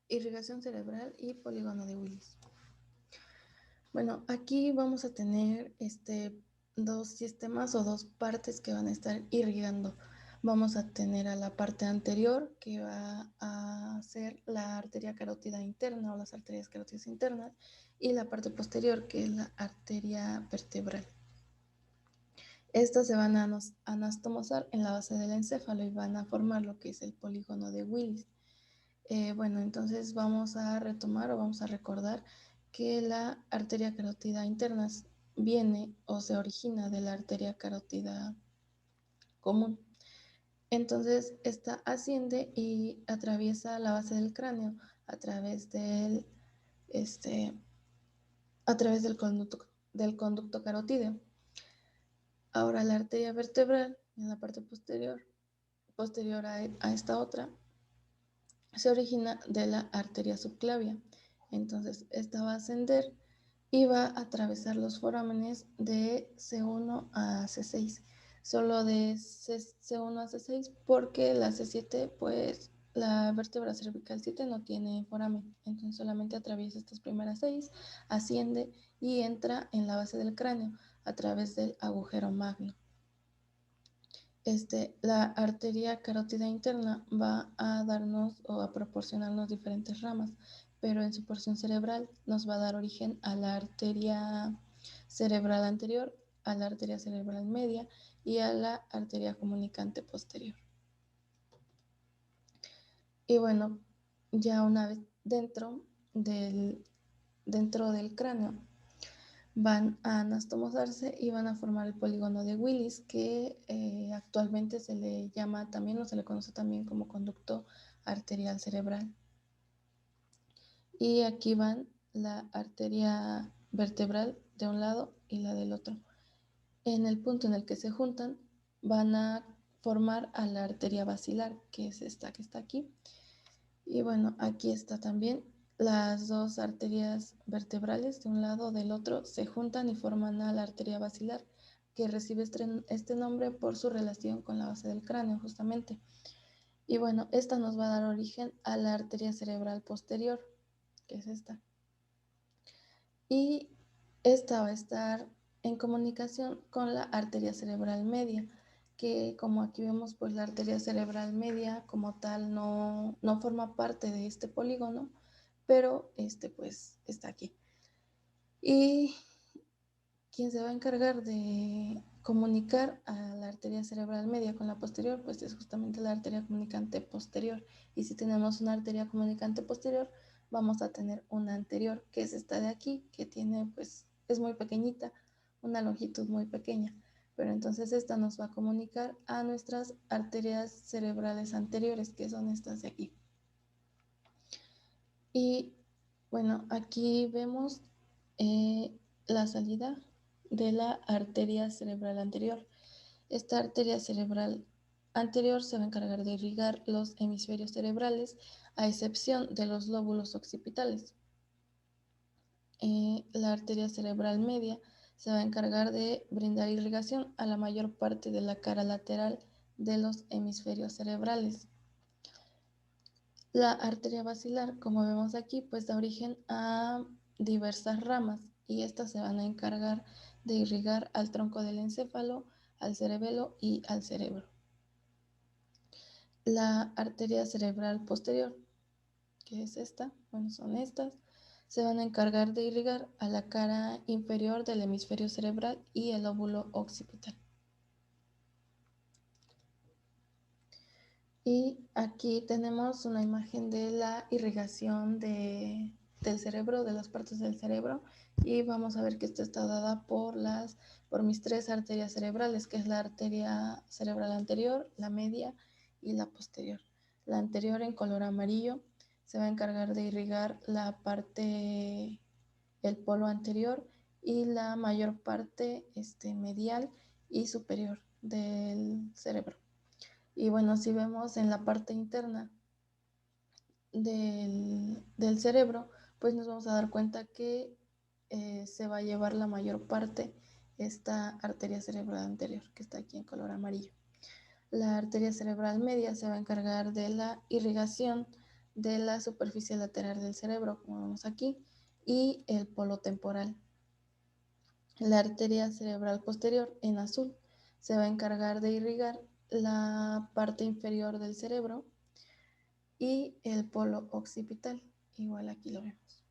irrigación cerebral y polígono de Willis. Bueno, aquí vamos a tener dos sistemas o dos partes que van a estar irrigando. Vamos a tener a la parte anterior, que va a ser la arteria carótida interna o las arterias carótidas internas, y la parte posterior, que es la arteria vertebral. Estas se van a anastomosar en la base del encéfalo y van a formar lo que es el polígono de Willis. Bueno, entonces vamos a retomar o vamos a recordar que la arteria carótida interna viene o se origina de la arteria carótida común. Entonces, esta asciende y atraviesa la base del cráneo a través del conducto carotídeo. Ahora, la arteria vertebral, en la parte posterior a esta otra, se origina de la arteria subclavia. Entonces, esta va a ascender y va a atravesar los forámenes de C1 a C6. Solo de C1 a C6 porque la C7, pues la vértebra cervical 7 no tiene foramen. Entonces solamente atraviesa estas primeras 6, asciende y entra en la base del cráneo a través del agujero magno. La arteria carótida interna va a darnos o a proporcionarnos diferentes ramas, pero en su porción cerebral nos va a dar origen a la arteria cerebral anterior, a la arteria cerebral media y a la arteria comunicante posterior. Y bueno, ya una vez dentro del cráneo, van a anastomosarse y van a formar el polígono de Willis, que actualmente se le llama también o se le conoce también como conducto arterial cerebral. Y aquí van la arteria vertebral de un lado y la del otro. En el punto en el que se juntan, van a formar a la arteria basilar, que es esta que está aquí. Y bueno, aquí está también. Las dos arterias vertebrales de un lado o del otro se juntan y forman a la arteria basilar, que recibe este nombre por su relación con la base del cráneo, justamente. Y bueno, esta nos va a dar origen a la arteria cerebral posterior, que es esta. Y esta va a estar en comunicación con la arteria cerebral media, que como aquí vemos, pues la arteria cerebral media como tal no forma parte de este polígono, pero pues está aquí. Y quien se va a encargar de comunicar a la arteria cerebral media con la posterior, pues es justamente la arteria comunicante posterior. Y si tenemos una arteria comunicante posterior, vamos a tener una anterior, que es esta de aquí, que tiene, pues, es muy pequeñita, una longitud muy pequeña. Pero entonces esta nos va a comunicar a nuestras arterias cerebrales anteriores, que son estas de aquí. Y bueno, aquí vemos la salida de la arteria cerebral anterior. Esta arteria cerebral anterior se va a encargar de irrigar los hemisferios cerebrales, a excepción de los lóbulos occipitales. La arteria cerebral media se va a encargar de brindar irrigación a la mayor parte de la cara lateral de los hemisferios cerebrales. La arteria basilar, como vemos aquí, pues da origen a diversas ramas y estas se van a encargar de irrigar al tronco del encéfalo, al cerebelo y al cerebro. La arteria cerebral posterior, que es esta, bueno, son estas, se van a encargar de irrigar a la cara inferior del hemisferio cerebral y el lóbulo occipital. Y aquí tenemos una imagen de la irrigación del cerebro, de las partes del cerebro, y vamos a ver que esto está dada por mis tres arterias cerebrales, que es la arteria cerebral anterior, la media y la posterior. La anterior, en color amarillo, se va a encargar de irrigar la parte, el polo anterior y la mayor parte medial y superior del cerebro. Y bueno, si vemos en la parte interna del cerebro, pues nos vamos a dar cuenta que se va a llevar la mayor parte esta arteria cerebral anterior, que está aquí en color amarillo. La arteria cerebral media se va a encargar de la irrigación de la superficie lateral del cerebro, como vemos aquí, y el polo temporal. La arteria cerebral posterior, en azul, se va a encargar de irrigar la parte inferior del cerebro y el polo occipital, igual aquí lo vemos.